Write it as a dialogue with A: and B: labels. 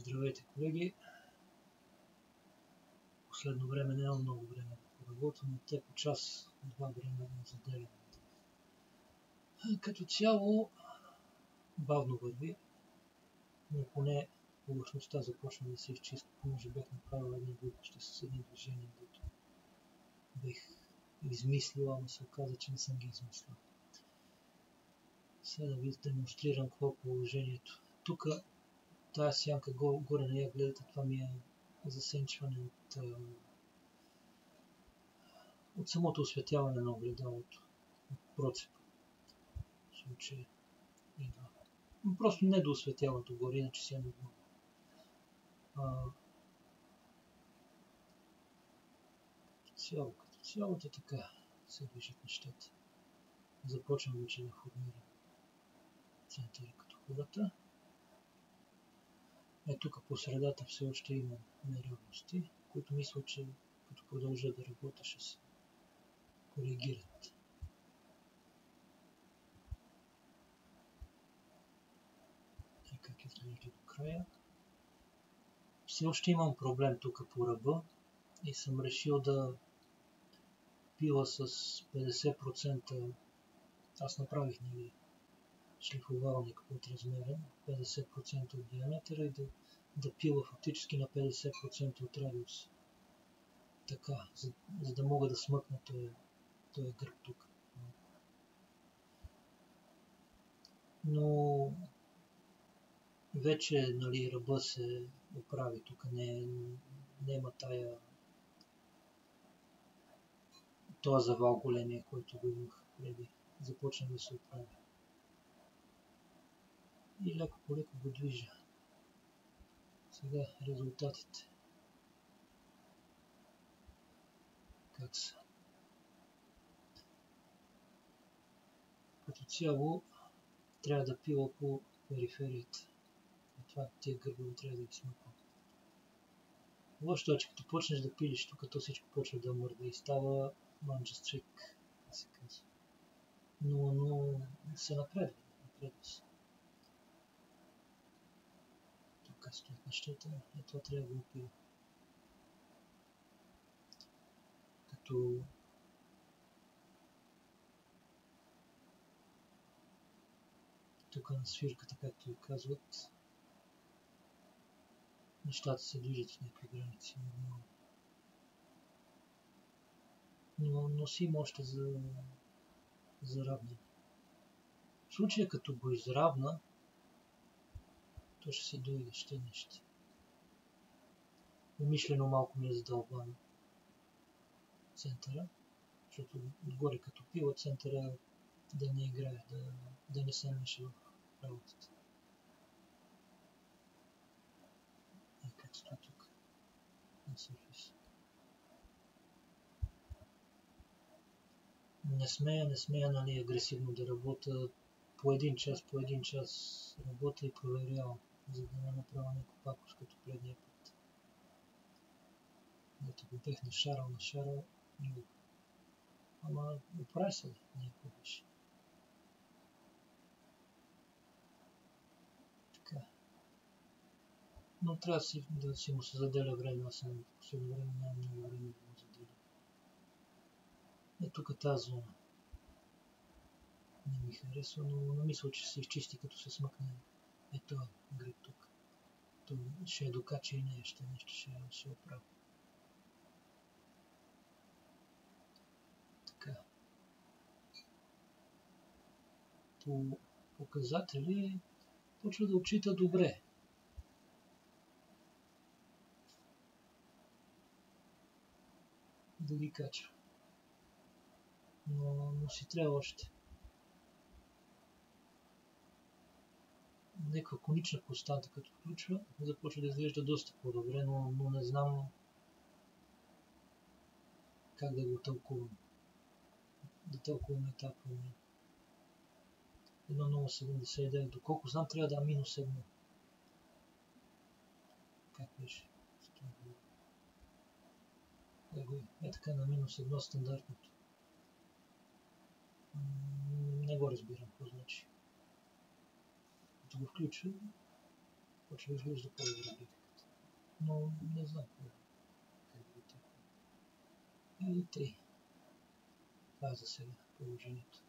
A: Здравейте, колеги! Последно време няма много време да поработвам, но те по час-два време заделям. Като цяло бавно върви, но поне повърхността започна да се изчиства. Може бях направил едни глупости с едни движения, които бих измислил, ама се оказа, че не съм ги измислил. Сега да ви демонстрирам какво е положението. Тук тази сянка горе на я гледате, това ми е засенчване от самото осветяване на огледалото, от процепа. В случай идва. Просто не до осветяването горе, иначе си е нормално. Като цялото така се движат нещата. Започвам вече да формирам центъра като хората. Тук по средата все още има неравности, които мисля, че като продължа да работя ще се коригират. Как изглежда до края. Все още имам проблем тук по ръба и съм решил да пила с 50%. Аз направих шлифовалник под размера, 50% от диаметъра и да пила фактически на 50% от радиус. Така, за да мога да смъкна този гръб тук. Но вече ръба се оправи, тук нема този завал големия, който го имах преди. Започна да се оправи. И леко по леко го движа. Сега резултатите. Как са? Като цяло трябва да пила по периферията. Това тия гърбове трябва да ги смъквам. Лошото е, че като почнеш да пилиш тук, то всичко почва да мърда и става манджастрик, да се казва. Но се напредва се. Тук стоят нещата, това трябва да го пия. Като тук на свирката, както ви казват, нещата се движат в някакви граници. Но си има още за равнение. В случая като го изравна, то ще се дойде ще нещо. Умишлено малко ми е задълбан центъра, защото отгоре като пила центъра да не играе, да не се намеша в работата. Как стои тук на Surface. Не смея агресивно да работя по един час работя и проверявам, за да не направя някаква пакост като предния път. Ето го бех нашарал, ама оправи се някакво беше. Така. Но трябва да си му се заделя време, аз съм в последно време нямам много време да му заделя. Тук тази зона не ми харесва, но мисля, че се изчисти като се смъкне този гриб тук. То ще докача и нещо ще оправи. Така. По показатели почва да отчита добре. Да ги качва. Но си трябва още. Някаква конична константа като включва, започва да изглежда доста по-добре, но не знам как да го тълкувам. Да тълкувам етапа на 1.079. Доколко знам, трябва да минус 1. Как беше? Така на минус 1 стандартното. Не го разбирам какво значи. Като го включва, започва да изглежда по-добре битката. Но не знам как да го тъпна. И тъй. Това е за сега положението.